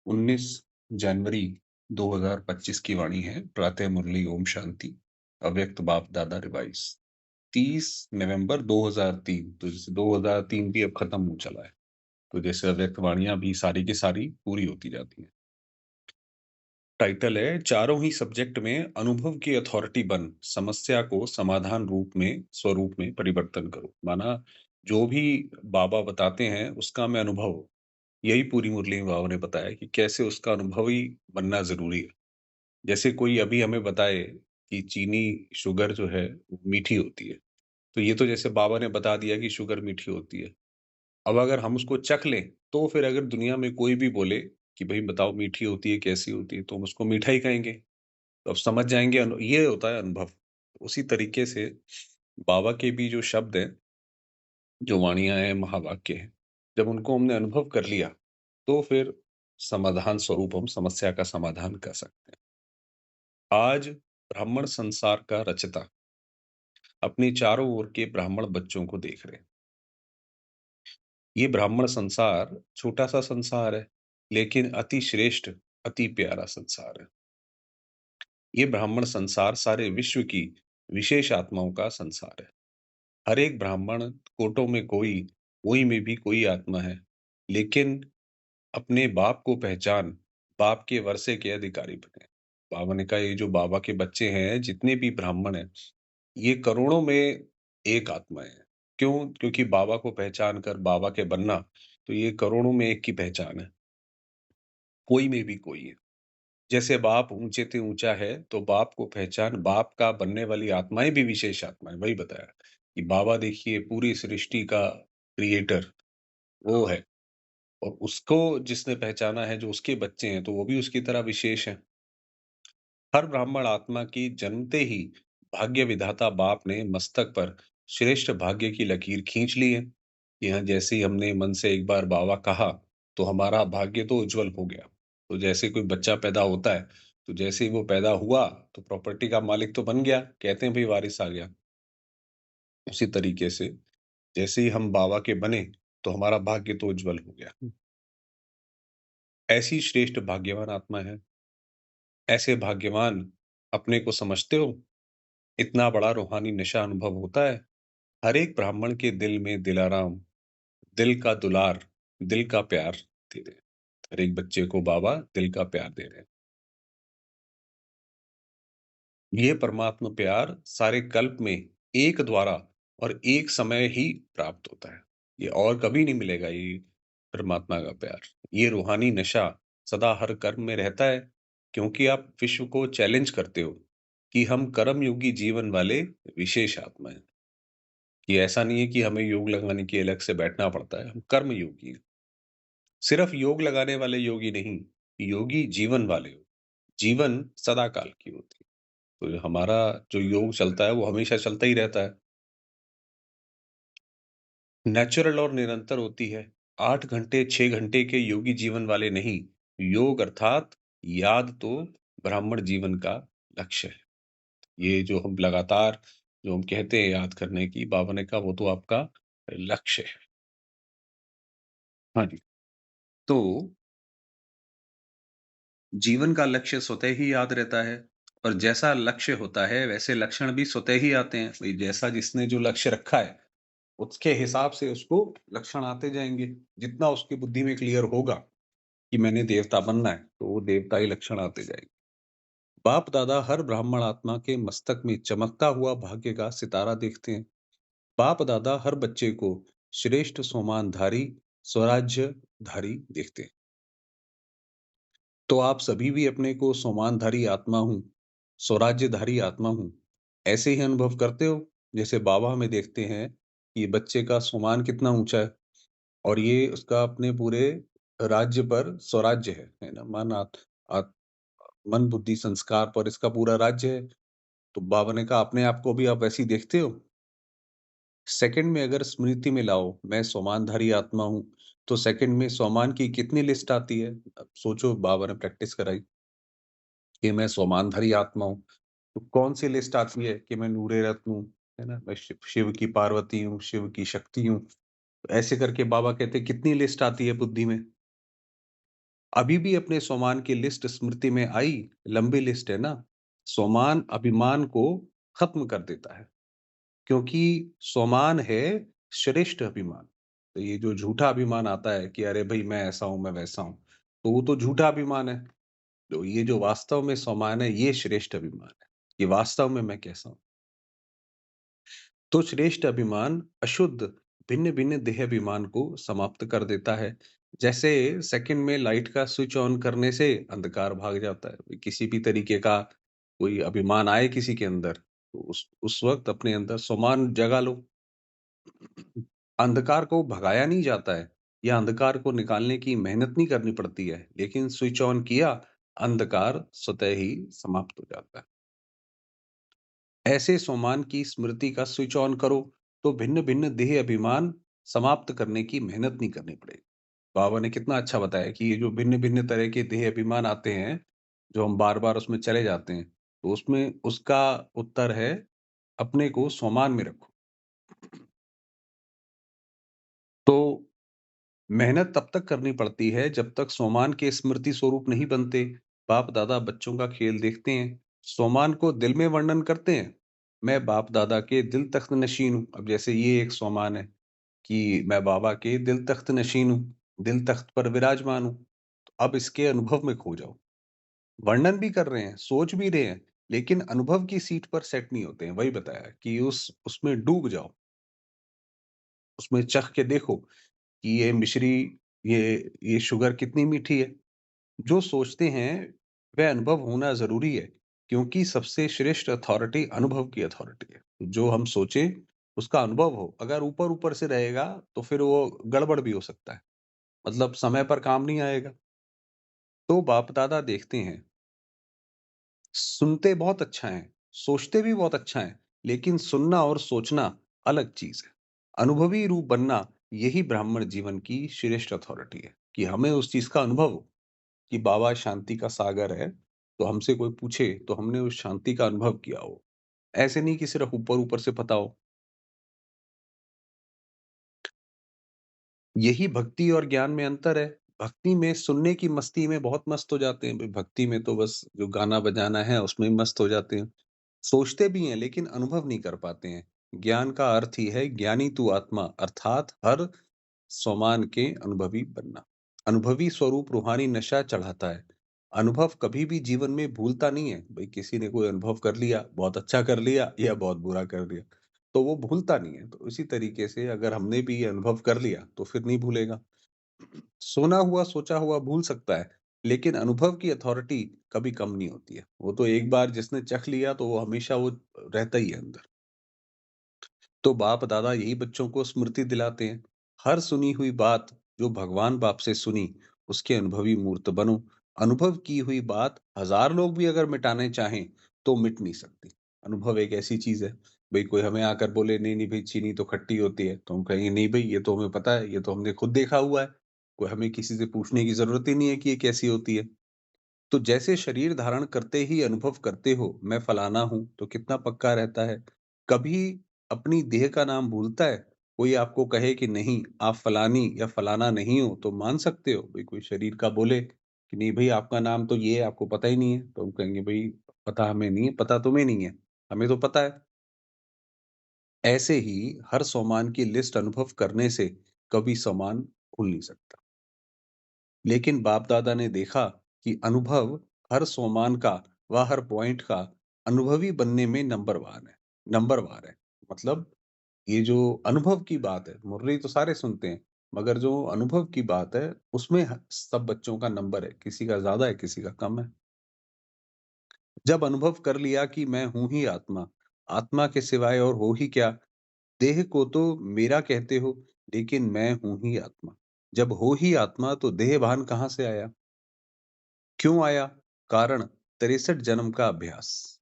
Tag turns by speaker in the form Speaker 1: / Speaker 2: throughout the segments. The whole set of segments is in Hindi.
Speaker 1: 19 जनवरी 2025 की वाणी है। प्रातः मुरली ओम शांति। अव्यक्त बाप दादा रिवाइज 30 नवंबर 2003। तो जैसे 2003 भी अब खत्म हो चला है, तो जैसे अव्यक्त वाणियां भी सारी की सारी पूरी होती जाती हैं। टाइटल है चारों ही सब्जेक्ट में अनुभव की अथॉरिटी बन समस्या को समाधान रूप में स्वरूप में परिवर्तन करो। माना जो भी बाबा बताते हैं उसका मैं अनुभव हो। यही पूरी मुरली में बाबा ने बताया कि कैसे उसका अनुभवी बनना ज़रूरी है। जैसे कोई अभी हमें बताए कि चीनी, शुगर जो है वो मीठी होती है, तो ये तो जैसे बाबा ने बता दिया कि शुगर मीठी होती है। अब अगर हम उसको चख लें, तो फिर अगर दुनिया में कोई भी बोले कि भई बताओ मीठी होती है, कैसी होती है? तो हम उसको मीठा ही कहेंगे। तो अब समझ जाएँगे ये होता है अनुभव। उसी तरीके से बाबा के भी जो शब्द हैं, जो वाणियाँ हैं, महावाक्य हैं, जब उनको हमने अनुभव कर लिया, तो फिर समाधान स्वरूप हम समस्या का समाधान कर सकते हैं। आज ब्राह्मण संसार का रचता अपने चारों ओर के ब्राह्मण बच्चों को देख रहे हैं। ये ब्राह्मण संसार छोटा-सा संसार है, लेकिन अति श्रेष्ठ, अति प्यारा संसार है। ये ब्राह्मण संसार सारे विश्व की विशेष आत्माओं का संसार है। हर एक ब्राह्मण कोटों में कोई में भी कोई आत्मा है, लेकिन अपने बाप को पहचान, बाप के वर्षे के अधिकारी बने। बाबा ने कहा ये जो बाबा के बच्चे हैं, जितने भी ब्राह्मण हैं, ये करोड़ों में एक आत्मा है। क्यों? क्योंकि बाबा को पहचान कर बाबा के बनना, तो ये करोड़ों में एक की पहचान है। कोई में भी कोई है। जैसे बाप ऊँचे से ऊँचा है, तो बाप को पहचान बाप का बनने वाली आत्माएँ भी विशेष आत्माएँ, वही बताया कि बाबा देखिए पूरी सृष्टि का क्रिएटर वो है और उसको जिसने पहचाना है, जो उसके बच्चे हैं, तो वो भी उसकी तरह विशेष हैं। हर ब्राह्मण आत्मा की जन्मते ही भाग्य विधाता बाप ने मस्तक पर श्रेष्ठ भाग्य की लकीर खींच ली है। यहाँ जैसे ही हमने मन से एक बार बाबा कहा, तो हमारा भाग्य तो उज्जवल हो गया। तो जैसे कोई बच्चा पैदा होता है, तो जैसे ही वो पैदा हुआ, तो प्रॉपर्टी का मालिक तो बन गया, कहते हैं भई वारिस आ गया। उसी तरीके से जैसे ही हम बाबा के बने, तो हमारा भाग्य तो उज्जवल हो गया। ऐसी श्रेष्ठ भाग्यवान आत्मा है। ऐसे भाग्यवान अपने को समझते हो? इतना बड़ा रूहानी नशा अनुभव होता है। हर एक ब्राह्मण के दिल में दिलाराम, दिल का दुलार, दिल का प्यार दे रहे हैं। हर एक बच्चे को बाबा दिल का प्यार दे रहे हैं। ये परमात्मा प्यार सारे कल्प में एक द्वारा और एक समय ही प्राप्त होता है। ये और कभी नहीं मिलेगा ये परमात्मा का प्यार। ये रूहानी नशा सदा हर कर्म में रहता है, क्योंकि आप विश्व को चैलेंज करते हो कि हम कर्मयोगी जीवन वाले विशेष आत्मा हैं। कि ऐसा नहीं है कि हमें योग लगाने के लिए अलग से बैठना पड़ता है, हम कर्म योगी हैं। सिर्फ योग लगाने वाले योगी नहीं, योगी जीवन वाले हो। जीवन सदा काल की होती है। तो हमारा जो योग चलता है वो हमेशा चलता ही रहता है। नेचुरल और निरंतर होती है। 8 घंटे 6 घंटे के योगी जीवन वाले नहीं। योग अर्थात याद तो ब्राह्मण जीवन का लक्ष्य है। ये जो हम लगातार जो हम कहते हैं याद करने की, बाबा ने कहा वो तो आपका लक्ष्य है। हाँ जी। तो जीवन का लक्ष्य स्वतः ही याद रहता है और जैसा लक्ष्य होता है वैसे लक्षण भी स्वतः ही आते हैं। भई जैसा जिसने जो लक्ष्य रखा है, उसके हिसाब से उसको लक्षण आते जाएँगे। जितना उसकी बुद्धि में क्लियर होगा कि मैंने देवता बनना है, तो वो देवता ही लक्षण आते जाएँगे। बाप दादा हर ब्राह्मण आत्मा के मस्तक में चमकता हुआ भाग्य का सितारा देखते हैं। बाप दादा हर बच्चे को श्रेष्ठ सोमानधारी, स्वराज्यधारी देखते हैं। तो आप सभी भी अपने को सोमानधारी आत्मा हूँ, स्वराज्यधारी आत्मा हूँ, ऐसे ही अनुभव करते हो? जैसे बाबा हमें देखते हैं, कि बच्चे का सोमान कितना ऊँचा है और ये उसका अपने पूरे राज्य पर स्वराज्य है ना? आत मन, बुद्धि, संस्कार पर इसका पूरा राज्य है। तो बाबा ने कहा अपने आप को भी आप वैसे ही देखते हो? सेकंड में अगर स्मृति में लाओ, मैं सोमानधारी आत्मा हूँ, तो सेकंड में सोमान की कितनी लिस्ट आती है? अब सोचो बाबा ने प्रैक्टिस कराई। कि मैं सोमानधारी आत्मा हूँ। तो कौन-सी लिस्ट आती है कि मैं नूरे रत्न हूँ, है ना? मैं शिव शिव की पार्वती हूँ, शिव की शक्ति हूँ। ऐसे करके बाबा कहते हैं कितनी लिस्ट आती है बुद्धि में? अभी भी अपने सोमान की लिस्ट स्मृति में आई, लंबी लिस्ट है ना। सोमान अभिमान को खत्म कर देता है, क्योंकि सोमान है श्रेष्ठ अभिमान। तो ये जो झूठा अभिमान आता है कि अरे भई मैं ऐसा हूँ, मैं वैसा हूँ, तो वो तो झूठा अभिमान है। तो ये जो वास्तव में सोमान है, ये श्रेष्ठ अभिमान है, कि वास्तव में मैं कैसा हूँ। तो श्रेष्ठ अभिमान अशुद्ध भिन्न-भिन्न देह अभिमान को समाप्त कर देता है। जैसे सेकंड में लाइट का स्विच ऑन करने से अंधकार भाग जाता है। किसी भी तरीके का कोई अभिमान आए किसी के अंदर, तो उस वक़्त अपने अंदर सोमान जगा लो। अंधकार को भगाया नहीं जाता है, या अंधकार को निकालने की मेहनत नहीं करनी पड़ती है, लेकिन स्विच ऑन किया, अंधकार स्वतः ही समाप्त हो जाता है। ऐसे सोमान की स्मृति का स्विच ऑन करो, तो भिन्न-भिन्न देह अभिमान समाप्त करने की मेहनत नहीं करनी पड़ेगी। बाबा ने कितना अच्छा बताया कि ये जो भिन्न-भिन्न तरह के देह अभिमान आते हैं, जो हम बार-बार उसमें चले जाते हैं, तो उसमें उसका उत्तर है, अपने को सोमान में रखो। तो मेहनत तब तक करनी पड़ती है जब तक सोमान के स्मृति स्वरूप नहीं बनते। बाप-दादा बच्चों का खेल देखते हैं, सोमान को दिल में वर्णन करते हैं। मैं बाप-दादा के दिल तख्त नशीन हूँ। अब जैसे ये एक सोमान है कि मैं बाबा के दिल तख्त नशीन हूँ, दिल तख्त पर विराजमान हूँ। अब इसके अनुभव में खो जाओ। वर्णन भी कर रहे हैं, सोच भी रहे हैं, लेकिन अनुभव की सीट पर सेट नहीं होते हैं। वही बताया कि उसमें डूब जाओ, उसमें चख के देखो कि ये मिश्री, ये शुगर कितनी मीठी है। जो सोचते हैं, वह अनुभव होना ज़रूरी है, क्योंकि सबसे श्रेष्ठ अथॉरिटी अनुभव की अथॉरिटी है। जो हम सोचें, उसका अनुभव हो। अगर ऊपर-ऊपर से रहेगा, तो फिर वो गड़बड़ भी हो सकता है। मतलब समय पर काम नहीं आएगा। तो बाप-दादा देखते हैं, सुनते बहुत अच्छा है, सोचते भी बहुत अच्छा है, लेकिन सुनना और सोचना अलग चीज़ है। अनुभवी रूप बनना, यही ब्राह्मण जीवन की श्रेष्ठ अथॉरिटी है, कि हमें उस चीज़ का अनुभव हो। कि बाबा शांति का सागर है, तो हमसे कोई पूछे तो हमने उस शांति का अनुभव किया हो। ऐसे नहीं कि सिर्फ़ ऊपर-ऊपर से पता हो। यही भक्ति और ज्ञान में अंतर है। भक्ति में सुनने की मस्ती में बहुत मस्त हो जाते हैं। भई भक्ति में तो बस जो गाना बजाना है उसमें ही मस्त हो जाते हैं। सोचते भी हैं, लेकिन अनुभव नहीं कर पाते हैं। ज्ञान का अर्थ ही है ज्ञानी तू आत्मा, अर्थात हर सोमान के अनुभवी बनना। अनुभवी स्वरूप रूहानी नशा चढ़ाता है। अनुभव कभी भी जीवन में भूलता नहीं है। भई किसी ने कोई अनुभव कर लिया, बहुत अच्छा कर लिया या बहुत बुरा कर लिया, तो वो भूलता नहीं है। तो इसी तरीके से अगर हमने भी ये अनुभव कर लिया, तो फिर नहीं भूलेगा। सुना हुआ, सोचा हुआ भूल सकता है, लेकिन अनुभव की अथॉरिटी कभी कम नहीं होती है। वो तो एक बार जिसने चख लिया, तो वो हमेशा वो रहता ही है अंदर। तो बाप-दादा यही बच्चों को स्मृति दिलाते हैं। हर सुनी हुई बात जो भगवान बाप से सुनी, उसके अनुभवी मूर्त बनो। अनुभव की हुई बात हज़ार लोग भी अगर मिटाने चाहें, तो मिट नहीं सकती। अनुभव एक ऐसी चीज़ है, भई कोई हमें आकर बोले, "नहीं, नहीं भई चीनी तो खट्टी होती है।" तो हम कहेंगे, "नहीं भई, ये तो हमें पता है, ये तो हमने खुद देखा हुआ है। कोई हमें किसी से पूछने की ज़रूरत ही नहीं है कि ये कैसी होती है।" तो जैसे शरीर धारण करते ही अनुभव करते हो, मैं फलाना हूँ, तो कितना पक्का रहता है। कभी अपनी देह का नाम भूलता है? कोई आपको कहे कि नहीं, आप फलानी या फलाना नहीं हो, तो मान सकते हो। भई कोई शरीर का बोले कि नहीं भई आपका नाम तो ये है, आपको पता ही नहीं है। तो हम कहेंगे भई पता हमें नहीं है, पता तुम्हें नहीं है, हमें तो पता है। ऐसे ही हर सोमान की लिस्ट अनुभव करने से कभी सोमान खुल नहीं सकता। लेकिन बाप-दादा ने देखा कि अनुभव हर सोमान का व हर पॉइंट का अनुभवी बनने में नंबरवार है। मतलब ये जो अनुभव की बात है, मुरली तो सारे सुनते हैं, मगर जो अनुभव की बात है, उसमें सब बच्चों का नंबर है, किसी का ज़्यादा है, किसी का कम है। जब अनुभव कर लिया कि मैं हूँ ही आत्मा, आत्मा के सिवाय और हो ही क्या, देह को तो मेरा कहते हो, लेकिन मैं हूँ ही आत्मा। जब हो ही आत्मा, तो देह भान कहाँ से आया? क्यों आया? कारण 63 जन्म का अभ्यास।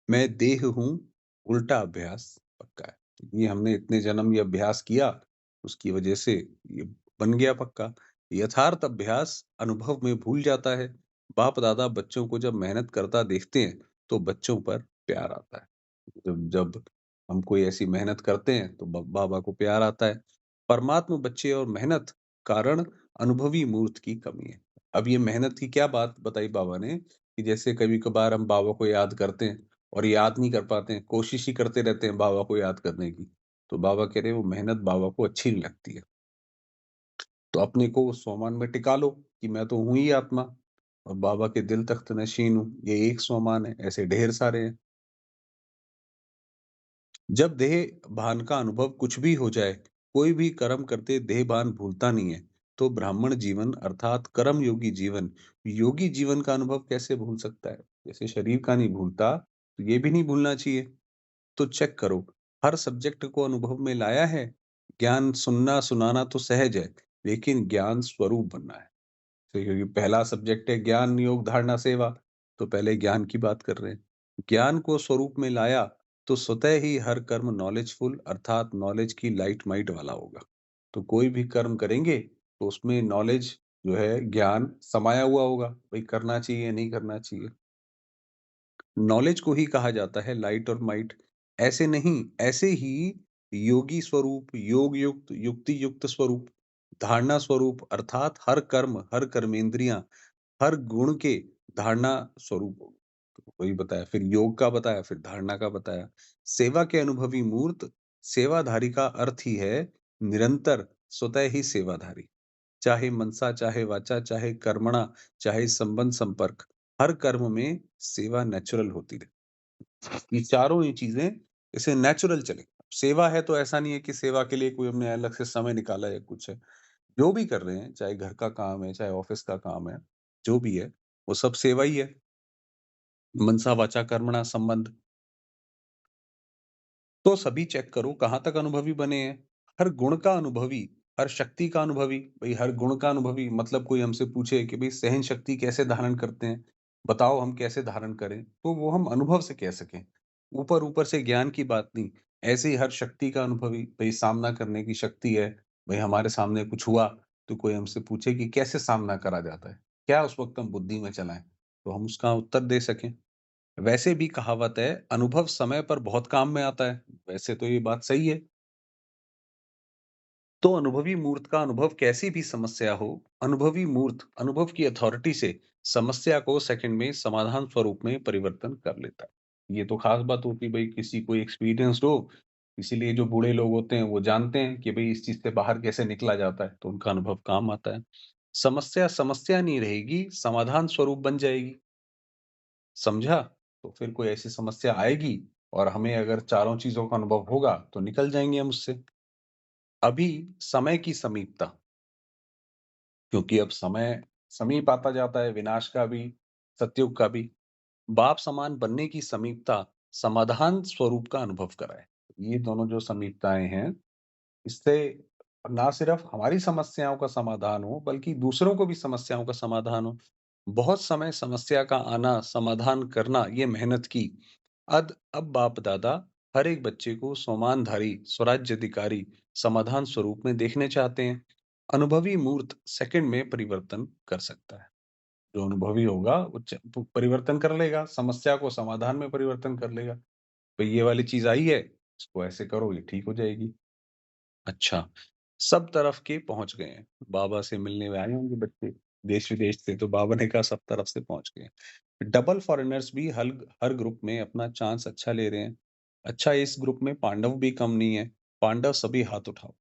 Speaker 1: मैं देह हूँ, उल्टा अभ्यास पक्का है। ये हमने इतने जन्म ये अभ्यास किया, उसकी वजह से ये बन गया पक्का। यथार्थ अभ्यास अनुभव में भूल जाता है। बाप-दादा बच्चों को जब मेहनत करता देखते हैं, तो बच्चों पर प्यार आता है। जब जब हम कोई ऐसी मेहनत करते हैं, तो बाबा को प्यार आता है। परमात्म बच्चे और मेहनत कारण अनुभवी मूर्त की कमी है। अब ये मेहनत की क्या बात बताई बाबा ने कि जैसे कभी-कभार हम बाबा को याद करते हैं और याद नहीं कर पाते हैं, कोशिश ही करते रहते हैं बाबा को याद करने की। तो बाबा कह रहे हैं वो मेहनत बाबा को अच्छी नहीं लगती है। तो अपने को उस स्वमान में टिका लो कि मैं तो हूँ ही आत्मा और बाबा के दिल तख्त नशीन हूँ। ये एक स्वमान है, ऐसे ढेर सारे हैं। जब देह भान का अनुभव कुछ भी हो जाए, कोई भी कर्म करते देह भान भूलता नहीं है, तो ब्राह्मण जीवन अर्थात कर्म योगी जीवन का अनुभव कैसे भूल सकता है? जैसे शरीर का नहीं भूलता, तो ये भी नहीं भूलना चाहिए। तो चेक करो, हर सब्जेक्ट को अनुभव में लाया है? ज्ञान सुनना, सुनाना तो सहज है, लेकिन ज्ञान स्वरूप बनना है। तो क्योंकि पहला सब्जेक्ट है ज्ञान, योग, धारणा, सेवा, तो पहले ज्ञान की बात कर रहे हैं। ज्ञान को स्वरूप में लाया, तो स्वतः ही हर कर्म नॉलेजफुल अर्थात नॉलेज की लाइट माइट वाला होगा। तो कोई भी कर्म करेंगे, तो उसमें नॉलेज जो है, ज्ञान समाया हुआ होगा, भई करना चाहिए, नहीं करना चाहिए। नॉलेज को ही कहा जाता है लाइट और माइट। ऐसे नहीं, ऐसे ही योगी स्वरूप, योग युक्त, युक्ति युक्त स्वरूप, धारणा स्वरूप अर्थात हर कर्म, हर कर्मेंद्रियाँ, हर गुण के धारणा स्वरूप हो। तो वही बताया, फिर योग का बताया, फिर धारणा का बताया। सेवा के अनुभवी मूर्त, सेवाधारी का अर्थ ही है निरंतर स्वतः ही सेवाधारी। चाहे मनसा, चाहे वाचा, चाहे कर्मणा, चाहे संबंध संपर्क, हर कर्म में सेवा नेचुरल होती रहे। ये चारों ही चीजें इसे नेचुरल चले। सेवा है तो ऐसा नहीं है कि सेवा के लिए कोई हमने अलग से समय निकाला है या कुछ है। जो भी कर रहे हैं, चाहे घर का काम है, चाहे ऑफिस का काम है, जो भी है, वो सब सेवा ही है। मनसा वाचा कर्मणा संबंध। तो सभी चेक करो कहाँ तक अनुभवी बने हैं। हर गुण का अनुभवी, हर शक्ति का अनुभवी। भई हर गुण का अनुभवी मतलब कोई हमसे पूछे कि भई सहन शक्ति कैसे धारण करते हैं? बताओ हम कैसे धारण करें? तो वो हम अनुभव से कह सकें। ऊपर-ऊपर से ज्ञान की बात नहीं। ऐसे ही हर शक्ति का अनुभवी, भई सामना करने की शक्ति है। भई हमारे सामने कुछ हुआ, तो कोई हमसे पूछे कि कैसे सामना करा जाता है? क्या उस वक़्त हम बुद्धि में चलाएँ? तो हम उसका उत्तर दे सकें। वैसे भी कहावत है, अनुभव समय पर बहुत काम में आता है। वैसे तो ये बात सही है। तो अनुभवी मूर्त का अनुभव कैसी भी समस्या हो, अनुभवी मूर्त अनुभव की अथॉरिटी से समस्या को सेकंड में समाधान स्वरूप में परिवर्तन कर लेता है। ये तो खास बात होती है, भाई किसी को एक्सपीरियंस्ड हो, इसीलिए जो बूढ़े लोग होते हैं वो जानते हैं कि भाई इस चीज से बाहर कैसे निकला जाता है, तो उनका अनुभव काम आता है। समस्या समस्या नहीं रहेगी, समाधान स्वरूप बन जाएगी। समझा? तो फिर कोई ऐसी समस्या आएगी और हमें अगर चारों चीज़ों का अनुभव होगा, तो निकल जाएँगे हम उससे। अभी समय की समीपता, क्योंकि अब समय समीप आता जाता है, विनाश का भी, सतयुग का भी। बाप समान बनने की समीपता, समाधान स्वरूप का अनुभव कराए। ये दोनों जो समीपताएँ हैं, इससे ना सिर्फ हमारी समस्याओं का समाधान हो, बल्कि दूसरों को भी समस्याओं का समाधान हो। बहुत समय समस्या का आना, समाधान करना, ये मेहनत की। अब बाप-दादा हर एक बच्चे को सोमानधारी, स्वराज्याधिकारी, समाधान स्वरूप में देखने चाहते हैं। अनुभवी मूर्त सेकंड में परिवर्तन कर सकता है। जो अनुभवी होगा, वो परिवर्तन कर लेगा, समस्या को समाधान में परिवर्तन कर लेगा। तो ये वाली चीज़ आई है, इसको ऐसे करो, ये ठीक हो जाएगी। अच्छा, सब तरफ के पहुँच गए हैं। बाबा से मिलने में आए होंगे बच्चे, देश-विदेश से, तो बाबा ने कहा सब तरफ से पहुँच गए हैं। डबल फॉरेनर्स भी हर ग्रुप में अपना चांस अच्छा ले रहे हैं। अच्छा, इस ग्रुप में पांडव भी कम नहीं है। पांडव सभी हाथ उठाओ।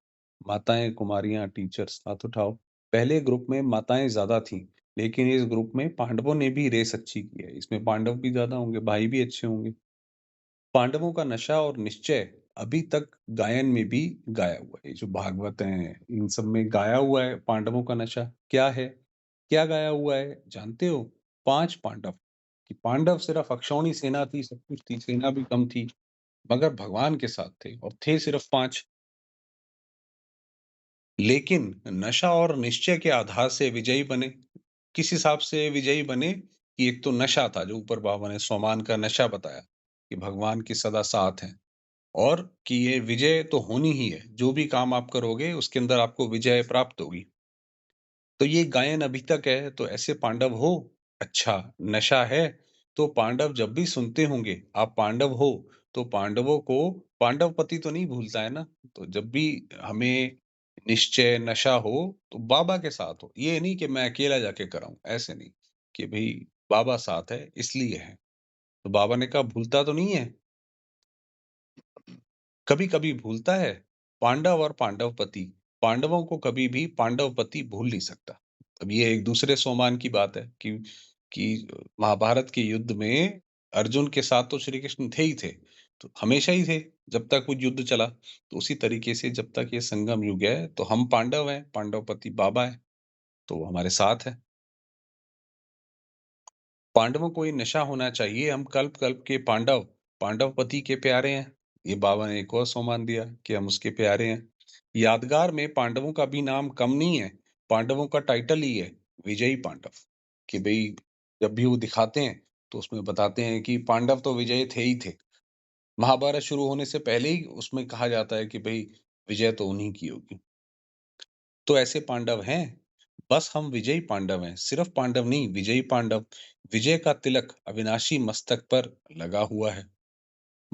Speaker 1: माताएँ, कुमारियाँ, टीचर्स हाथ उठाओ। पहले ग्रुप में माताएँ ज़्यादा थीं, लेकिन इस ग्रुप में पांडवों ने भी रेस अच्छी की है। इसमें पांडव भी ज़्यादा होंगे, भाई भी अच्छे होंगे। पांडवों का नशा और निश्चय अभी तक गायन में भी गाया हुआ है। ये जो भागवत हैं, इन सब में गाया हुआ है पांडवों का नशा। क्या है? क्या गाया हुआ है जानते हो? 5 पांडव, कि पांडव सिर्फ अक्षौणी सेना थी, सब कुछ थी, सेना भी कम थी, मगर भगवान के साथ थे और थे सिर्फ 5। लेकिन नशा और निश्चय के आधार से विजयी बने। किस हिसाब से विजयी बने? कि एक तो नशा था, जो ऊपर बाबा ने सोमान का नशा बताया, कि भगवान के सदा साथ हैं। और कि ये विजय तो होनी ही है, जो भी काम आप करोगे उसके अंदर आपको विजय प्राप्त होगी। तो ये गायन अभी तक है, तो ऐसे पांडव हो। अच्छा, नशा है, तो पांडव जब भी सुनते होंगे आप पांडव हो, तो पांडवों को पांडव पति तो नहीं भूलता है ना। तो जब भी हमें निश्चय नशा हो तो बाबा के साथ हो। ये नहीं कि मैं अकेला जाके कराऊँ, ऐसे नहीं कि भई बाबा साथ है इसलिए है। तो बाबा ने कहा भूलता तो नहीं है? कभी-कभी भूलता है, पांडव और पांडवपति, पांडवों को कभी भी पांडवपति भूल नहीं सकता। अब ये एक दूसरे सोमान की बात है कि महाभारत के युद्ध में अर्जुन के साथ तो श्री कृष्ण थे ही थे, तो हमेशा ही थे, जब तक वो युद्ध चला। तो उसी तरीके से जब तक ये संगम युग है, तो हम पांडव हैं, पांडवपति बाबा हैं, तो वो हमारे साथ हैं। पांडवों को ये नशा होना चाहिए, हम कल्प-कल्प के पांडव, पांडवपति के प्यारे हैं। ये बाबा ने एक और सम्मान दिया कि हम उसके प्यारे हैं। यादगार में पांडवों का भी नाम कम नहीं है, पांडवों का टाइटल ही है, विजयी पांडव। कि भई जब भी वो दिखाते हैं, तो उसमें बताते हैं कि पांडव तो विजयी थे ही थे। महाभारत शुरू होने से पहले ही उसमें कहा जाता है कि भई विजय तो उन्हीं की होगी। तो ऐसे पांडव हैं, बस हम विजयी पांडव हैं, सिर्फ पांडव नहीं, विजयी पांडव। विजय का तिलक अविनाशी मस्तक पर लगा हुआ है।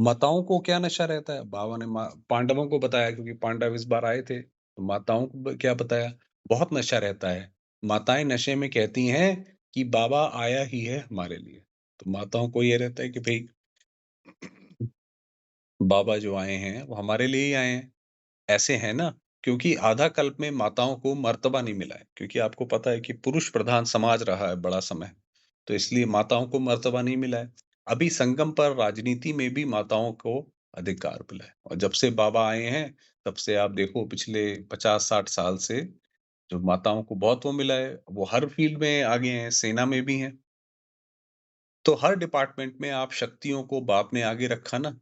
Speaker 1: माताओं को क्या नशा रहता है? बाबा ने पांडवों को बताया क्योंकि पांडव इस बार आए थे, तो माताओं को क्या बताया? बहुत नशा रहता है। माताएँ नशे में कहती हैं कि बाबा आया ही है हमारे लिए। तो माताओं को ये रहता है कि भई बाबा जो आए हैं, वो हमारे लिए ही आए हैं। ऐसे हैं ना, क्योंकि आधा कल्प में माताओं को मर्तबा नहीं मिला है, क्योंकि आपको पता है कि पुरुष प्रधान समाज रहा है बड़ा समय, तो इसलिए माताओं को मर्तबा नहीं मिला है। अभी संगम पर राजनीति में भी माताओं को अधिकार मिला है और जब से बाबा आए हैं, तब से आप देखो पिछले 50-60 साल से जो माताओं को बहुत वो मिला है, वो हर फील्ड में आगे हैं, सेना में भी हैं। तो हर डिपार्टमेंट में आप शक्तियों को बाप ने आगे रखा ना,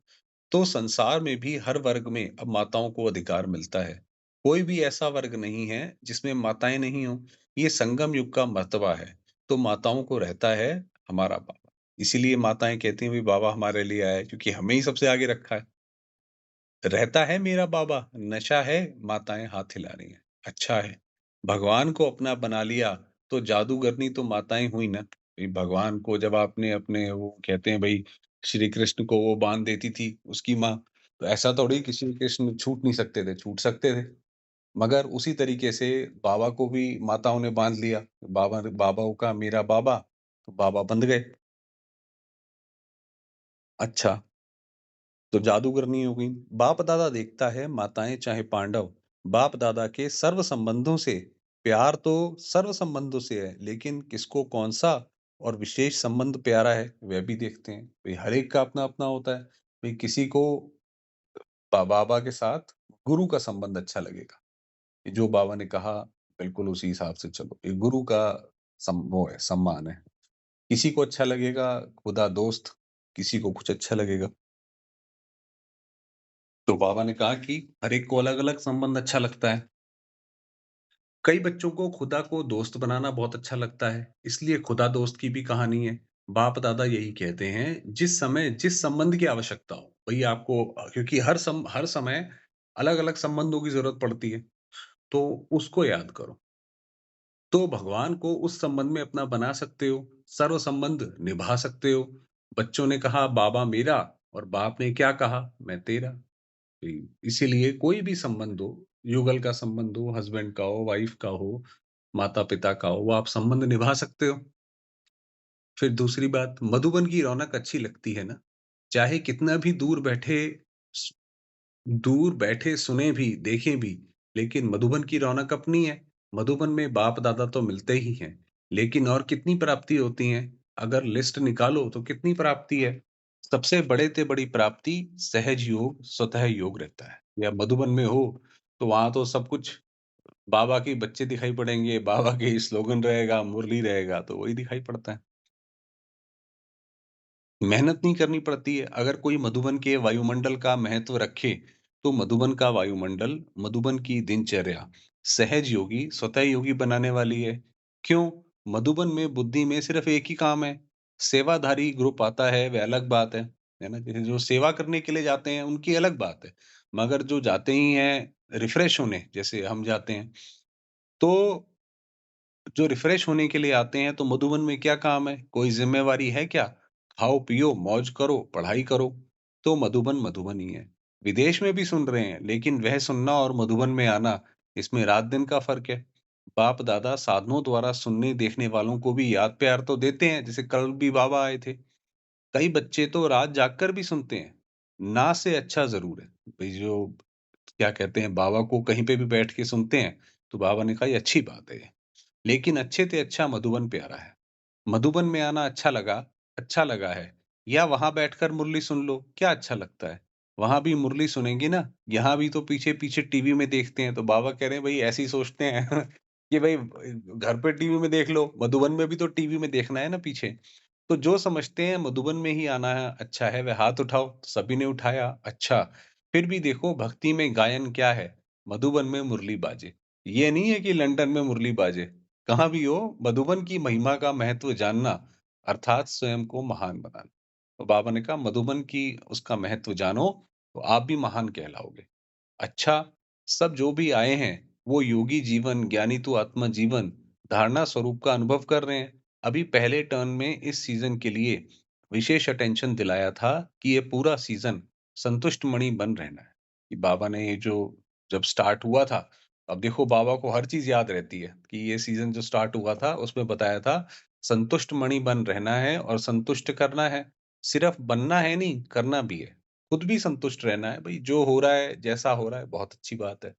Speaker 1: तो संसार में भी हर वर्ग में अब माताओं को अधिकार मिलता है। कोई भी ऐसा वर्ग नहीं है जिसमें माताएँ नहीं हों। ये संगम युग का मर्तबा है। तो माताओं को रहता है हमारा बाबा। इसीलिए माताएँ कहती हैं, "भई बाबा हमारे लिए आया है," क्योंकि हमें ही सबसे आगे रखा है। रहता है मेरा बाबा, नशा है माताएँ हाथ हिला रही हैं। अच्छा है, भगवान को अपना बना लिया तो जादूगरनी तो माताएँ हुई ना। भई भगवान को जब आपने अपने वो कहते हैं भई श्री कृष्ण को वो बाँध देती थी उसकी माँ, तो ऐसा थोड़ी कि श्री कृष्ण छूट नहीं सकते थे, छूट सकते थे। मगर उसी तरीके से बाबा को भी माताओं ने बाँध लिया। बाबाओं का मेरा बाबा, तो बाबा बंध गए। अच्छा। तो जादूगर नहीं हो गई। बाप-दादा देखता है माताएँ चाहे पांडव, बाप-दादा के सर्व संबंधों से प्यार तो सर्व संबंधों से है, लेकिन किसको कौन-सा और विशेष संबंध प्यारा है, वह भी देखते हैं। भई हर एक का अपना-अपना होता है। भई किसी को बाबा के साथ गुरु का संबंध अच्छा लगेगा। कि जो बाबा ने कहा बिल्कुल उसी हिसाब से चलो। ये गुरु का वो है, सम्मान है। किसी को अच्छा लगेगा खुदा दोस्त, किसी को कुछ अच्छा लगेगा। तो बाबा ने कहा कि हर एक को अलग-अलग संबंध अच्छा लगता है। कई बच्चों को खुदा को दोस्त बनाना बहुत अच्छा लगता है, इसलिए खुदा दोस्त की भी कहानी है। बाप-दादा यही कहते हैं, जिस समय जिस संबंध की आवश्यकता हो, वही आपको क्योंकि हर समय अलग-अलग संबंधों की ज़रूरत पड़ती है, तो उसको याद करो। तो भगवान को उस संबंध में अपना बना सकते हो, सर्व संबंध निभा सकते हो। बच्चों ने कहा बाबा मेरा और बाप ने क्या कहा? मैं तेरा। इसीलिए कोई भी संबंध हो, युगल का संबंध हो, हस्बैंड का हो, वाइफ का हो, माता-पिता का हो, वो आप संबंध निभा सकते हो। फिर दूसरी बात, मधुबन की रौनक अच्छी लगती है ना? चाहे कितना भी स दूर बैठे सुने भी, देखें भी, लेकिन मधुबन की रौनक अपनी है। मधुबन में बाप-दादा तो मिलते ही हैं, लेकिन और कितनी प्राप्ति होती हैं? अगर लिस्ट निकालो तो कितनी प्राप्ति है? सबसे बड़े ते बड़ी प्राप्ति सहज योग, स्वतः योग रहता है। या मधुबन में हो, तो वहाँ तो सब कुछ बाबा के बच्चे दिखाई पड़ेंगे, बाबा के स्लोगन रहेगा, मुरली रहेगा, तो वही दिखाई पड़ता है। मेहनत नहीं करनी पड़ती है। अगर कोई मधुबन के वायुमंडल का महत्व रखे, तो मधुबन का वायुमंडल, मधुबन की दिनचर्या सहज योगी, स्वतः योगी बनाने वाली है। क्यों? मधुबन में बुद्धि में सिर्फ़ एक ही काम है। सेवाधारी ग्रुप आता है, वह अलग बात है। है ना? जैसे जो सेवा करने के लिए जाते हैं, उनकी अलग बात है। मगर जो जाते ही हैं रिफ्रेश होने, जैसे हम जाते हैं, तो जो रिफ्रेश होने के लिए आते हैं, तो मधुबन में क्या काम है? कोई ज़िम्मेवारी है क्या? खाओ-पियो, मौज करो, पढ़ाई करो, तो मधुबन, मधुबन ही है। विदेश में भी सुन रहे हैं, लेकिन वह सुनना और मधुबन में आना इसमें रात-दिन का फ़र्क है। बाप-दादा साधनों द्वारा सुनने देखने वालों को भी याद प्यार तो देते हैं, जैसे कल भी बाबा आए थे। कई बच्चे तो रात जागकर भी सुनते हैं। ना से अच्छा ज़रूर है। भई जो क्या कहते हैं, बाबा को कहीं पे भी बैठ के सुनते हैं, तो बाबा ने कहा ये अच्छी बात है ये। लेकिन अच्छे से अच्छा मधुबन प्यारा है। मधुबन में आना अच्छा लगा है, या वहाँ बैठकर मुरली सुन लो, क्या अच्छा लगता है? वहाँ भी मुरली सुनेंगे ना, यहाँ भी तो पीछे-पीछे टीवी में देखते हैं, तो बाबा कह रहे हैं भई ऐसे ही सोचते हैं कि भई घर पे टीवी में देख लो, मधुबन में भी तो टीवी में देखना है ना पीछे। तो जो समझते हैं मधुबन में ही आना है अच्छा है, वह हाथ उठाओ, तो सभी ने उठाया, अच्छा। फिर भी देखो भक्ति में गायन क्या है? मधुबन में मुरली बाजे। ये नहीं है कि लंदन में मुरली बाजे। कहाँ भी हो, मधुबन की महिमा का महत्व जानना, अर्थात स्वयं को महान बनाना। तो बाबा ने कहा मधुबन की उसका महत्व जानो, तो आप भी महान कहलाओगे। अच्छा, सब जो भी आए हैं, वो योगी जीवन, ज्ञानी तो आत्मा जीवन, धारणा स्वरूप का अनुभव कर रहे हैं। अभी पहले टर्न में इस सीज़न के लिए विशेष अटेंशन दिलाया था कि ये पूरा सीज़न संतुष्ट मणि बन रहना है। कि बाबा ने ये जो जब स्टार्ट हुआ था, अब देखो बाबा को हर चीज़ याद रहती है कि ये सीज़न जो स्टार्ट हुआ था, उसमें बताया था, संतुष्ट मणि बन रहना है और संतुष्ट करना है। सिर्फ़ बनना है नहीं, करना भी है। खुद भी संतुष्ट रहना है, भई जो हो रहा है, जैसा हो रहा है, बहुत अच्छी बात है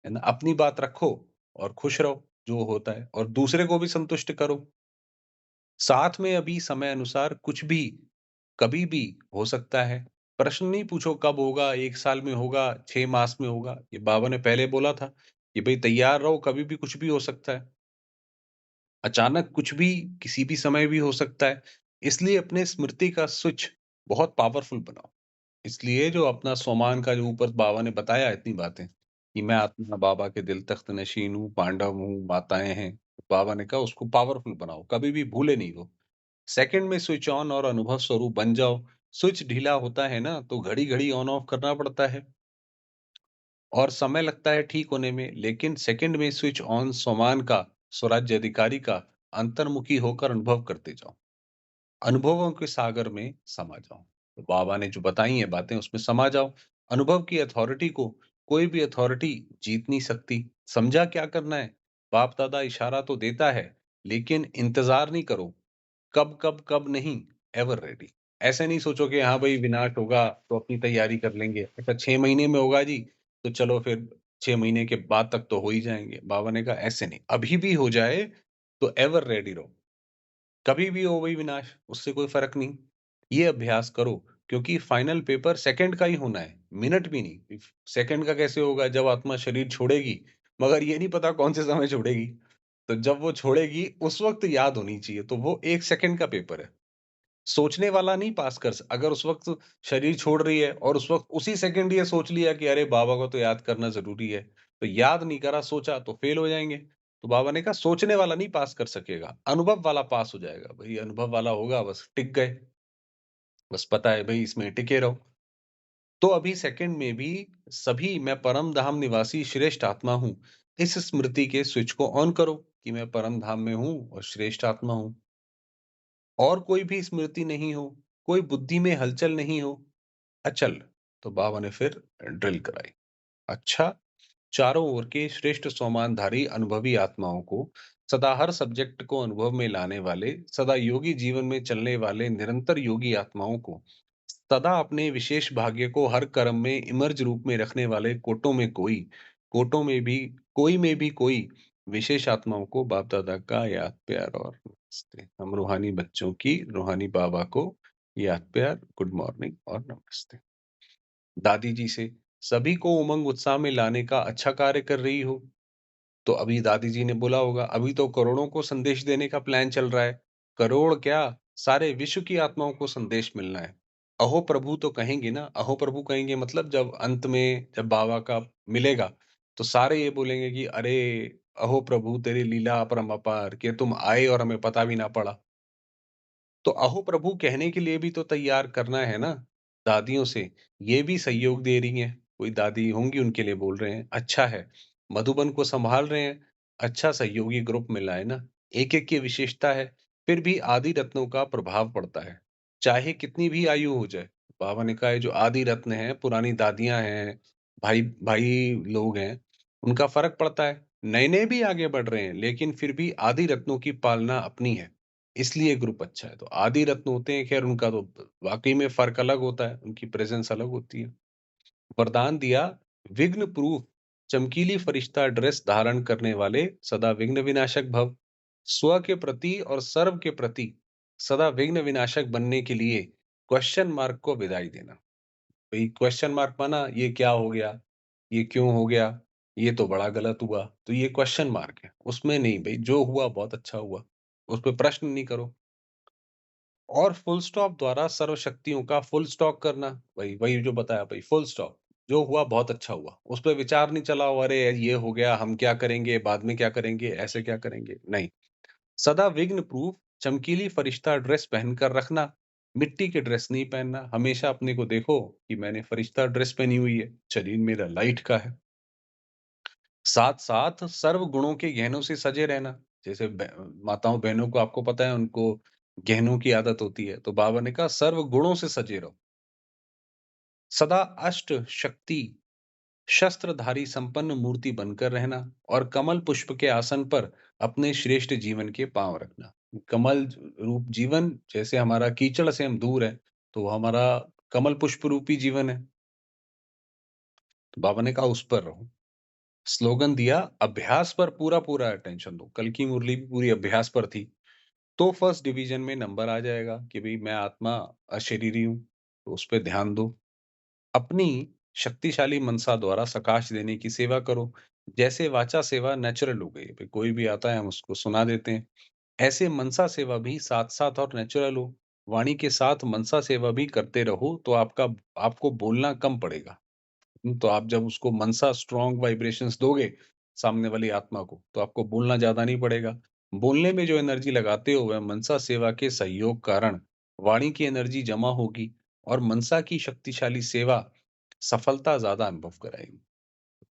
Speaker 1: ना? अपनी बात रखो और खुश रहो, जो होता है, और दूसरे को भी संतुष्ट करो। साथ में अभी समय अनुसार कुछ भी, कभी भी हो सकता है। प्रश्न नहीं पूछो कब होगा, 1 साल में होगा, 6 मास में होगा। ये बाबा ने पहले बोला था कि भई तैयार रहो, कभी भी कुछ भी हो सकता है। अचानक कुछ भी, किसी भी समय भी हो सकता है। इसलिए अपने स्मृति का स्विच बहुत पावरफुल बनाओ। इसलिए जो अपना सोमान का जो ऊपर बाबा ने बताया इतनी बातें, कि मैं आत्मा बाबा के दिल तख्त नशीन हूँ, पांडव हूँ, माताएँ हैं। बाबा ने कहा उसको पावरफुल बनाओ, कभी भी भूले नहीं वो। सेकंड में स्विच ऑन और अनुभव स्वरूप बन जाओ। स्विच ढीला होता है ना, तो घड़ी-घड़ी ऑन ऑफ करना पड़ता है और समय लगता है ठीक होने में, लेकिन सेकंड में स्विच ऑन सोमान का, स्वराज्य अधिकारी का अंतर्मुखी होकर अनुभव करते जाओ। अनुभवों के सागर में समा जाओ। तो बाबा ने जो बताई हैं बातें उसमें समा जाओ। अनुभव की अथॉरिटी को कोई भी अथॉरिटी जीत नहीं सकती। समझा क्या करना है? बाप-दादा इशारा तो देता है, लेकिन इंतज़ार नहीं करो। कब नहीं, एवर रेडी। ऐसे नहीं सोचो कि हाँ भाई विनाश होगा तो अपनी तैयारी कर लेंगे। अच्छा 6 महीने में होगा जी, तो चलो फिर 6 महीने के बाद तक तो हो ही जाएँगे। बाबा ने कहा ऐसे नहीं, अभी भी हो जाए तो एवर रेडी रहो। कभी भी हो वही विनाश, उससे कोई फ़र्क नहीं। ये अभ्यास करो, क्योंकि फाइनल पेपर सेकंड का ही होना है, मिनट भी नहीं। इफ सेकंड का कैसे होगा जब आत्मा शरीर छोड़ेगी, मगर ये नहीं पता कौन से समय छोड़ेगी। तो जब वो छोड़ेगी उस वक़्त याद होनी चाहिए, तो वो 1 सेकंड का पेपर है। सोचने वाला नहीं पास कर स अगर उस वक़्त शरीर छोड़ रही है और उस वक़्त उसी सेकंड ये सोच लिया कि अरे बाबा को तो याद करना ज़रूरी है, तो याद नहीं करा, सोचा तो फेल हो जाएँगे। तो बाबा ने कहा सोचने वाला नहीं पास कर सकेगा, अनुभव वाला पास हो जाएगा। भई अनुभव वाला होगा बस टिक गए, बस पता है भई इसमें टिके रहो। तो अभी सेकंड में भी सभी मैं परम धाम निवासी श्रेष्ठ आत्मा हूँ, इस स्मृति के स्विच को ऑन करो कि मैं परम धाम में हूँ और श्रेष्ठ आत्मा हूँ। और कोई भी स्मृति नहीं हो, कोई बुद्धि में हलचल नहीं हो, अचल। तो बाबा ने फिर ड्रिल कराई। अच्छा, चारों ओर के श्रेष्ठ सोमानधारी अनुभवी आत्माओं को, सदा हर सब्जेक्ट को अनुभव में लाने वाले, सदा योगी जीवन में चलने वाले निरंतर योगी आत्माओं को, सदा अपने विशेष भाग्य को हर कर्म में इमर्ज रूप में रखने वाले कोटों में भी में भी कोई विशेष आत्माओं को बाप दादा का याद प्यार और नमस्ते। हम रूहानी बच्चों की रूहानी बाबा को याद प्यार, गुड मॉर्निंग और नमस्ते। दादी जी से सभी को उमंग उत्साह में लाने का अच्छा कार्य कर रही हो। तो अभी दादी जी ने बोला होगा, अभी तो करोड़ों को संदेश देने का प्लान चल रहा है। करोड़ क्या, सारे विश्व की आत्माओं को संदेश मिलना है। अहो प्रभु तो कहेंगे ना, अहो प्रभु कहेंगे मतलब जब अंत में जब बाबा का मिलेगा, तो सारे ये बोलेंगे कि अरे अहो प्रभु तेरी लीला अपरंपार कि तुम आए और हमें पता भी ना पड़ा। तो अहो प्रभु कहने के लिए भी तो तैयार करना है ना, दादियों से। ये भी सहयोग दे रही हैं, कोई दादी होंगी उनके लिए बोल रहे हैं, अच्छा है। मधुबन को सँभाल रहे हैं, अच्छा सहयोगी ग्रुप मिला है ना। एक-एक की विशेषता है, फिर भी आदि रत्नों का प्रभाव पड़ता है, चाहे कितनी भी आयु हो जाए। बाबा ने कहा है जो आदि रत्न हैं, पुरानी दादियाँ हैं, भाई भाई लोग हैं, उनका फ़र्क पड़ता है। नए-नए भी आगे बढ़ रहे हैं, लेकिन फिर भी आदि रत्नों की पालना अपनी है, इसलिए ग्रुप अच्छा है। तो आदि रत्न होते हैं, खैर उनका तो वाक़ई में फ़र्क अलग होता है, उनकी प्रेज़ेंस अलग होती है। वरदान दिया, विघ्न प्रूफ चमकीली फरिश्ता ड्रेस धारण करने वाले सदा विघ्न विनाशक भव। स्व के प्रति और सर्व के प्रति सदा विघ्न विनाशक बनने के लिए क्वेश्चन मार्क को विदाई देना। भई क्वेश्चन मार्क माना ये क्या हो गया? ये क्यों हो गया? ये तो बड़ा गलत हुआ। तो ये क्वेश्चन मार्क है। उसमें नहीं भई, जो हुआ बहुत अच्छा हुआ। उस पे प्रश्न नहीं करो। और फुल स्टॉप द्वारा सर्व शक्तियों का फुल स्टॉक करना, वही वही जो बताया भई, फुल स्टॉप। जो हुआ बहुत अच्छा हुआ। उस पे विचार नहीं चलाओ, अरे ये हो गया, हम क्या करेंगे, बाद में क्या करेंगे, ऐसे क्या करेंगे? नहीं। सदा विघ्न प्रूफ चमकीली फरिश्ता ड्रेस पहनकर रखना, मिट्टी के ड्रेस नहीं पहनना। हमेशा अपने को देखो कि मैंने फरिश्ता ड्रेस पहनी हुई है, शरीर मेरा लाइट का है। साथ-साथ सर्व गुणों के गहनों से सजे रहना। जैसे माताओं-बहनों को आपको पता है उनको गहनों की आदत होती है, तो बाबा ने कहा सर्व गुणों से सजे रहो। सदा अष्ट शक्ति शस्त्रधारी संपन्न मूर्ति बनकर रहना और कमल पुष्प के आसन पर अपने श्रेष्ठ जीवन के पांव रखना। कमल रूप जीवन, जैसे हमारा कीचड़ से हम दूर है, तो वो हमारा कमल पुष्प रूपी जीवन है। तो बाबा ने कहा उस पर रहो। स्लोगन दिया, अभ्यास पर पूरा-पूरा अटेंशन दो। कल की मुरली भी पूरी अभ्यास पर थी। तो फर्स्ट डिवीजन में नंबर आ जाएगा कि भई मैं आत्मा अशरीरी हूँ, तो उस पे ध्यान दो। अपनी शक्तिशाली मनसा द्वारा सकाश देने की सेवा करो। जैसे वाचा सेवा नेचुरल हो गई, भई कोई भी आता है हम उसको सुना देते हैं। ऐसे मनसा सेवा भी साथ-साथ और नेचुरल हो। वाणी के साथ मनसा सेवा भी करते रहो, तो आपको बोलना कम पड़ेगा। तो आप जब उसको मनसा स्ट्रॉन्ग वाइब्रेशंस दोगे, सामने वाली आत्मा को, तो आपको बोलना ज़्यादा नहीं पड़ेगा। बोलने में जो एनर्जी लगाते हो, वह मनसा सेवा के सहयोग कारण वाणी की एनर्जी जमा होगी और मनसा की शक्तिशाली सेवा सफलता ज़्यादा अनुभव कराएगी।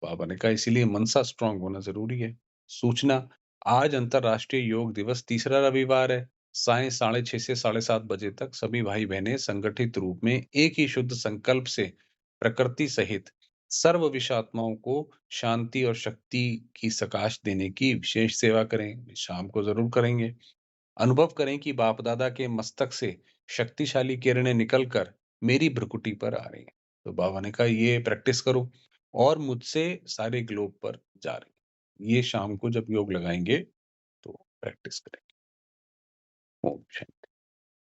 Speaker 1: बाबा ने कहा इसीलिए मनसा स्ट्रॉन्ग होना ज़रूरी है। सूचना, आज अंतर्राष्ट्रीय योग दिवस तीसरा रविवार है। सायं 6:30 से 7:30 बजे तक सभी भाई-बहनें संगठित रूप में एक ही शुद्ध संकल्प से प्रकृति सहित सर्व विषात्माओं को शांति और शक्ति की सकाश देने की विशेष सेवा करें। शाम को ज़रूर करेंगे। अनुभव करें कि बाप-दादा के मस्तक से शक्तिशाली किरणें निकलकर मेरी भ्रुकुटी पर आ रही हैं। तो बाबा ने कहा ये प्रैक्टिस करो और मुझसे सारे ग्लोब पर जा रही हैं। ये शाम को जब योग लगाएँगे तो प्रैक्टिस करेंगे। ओम शांति।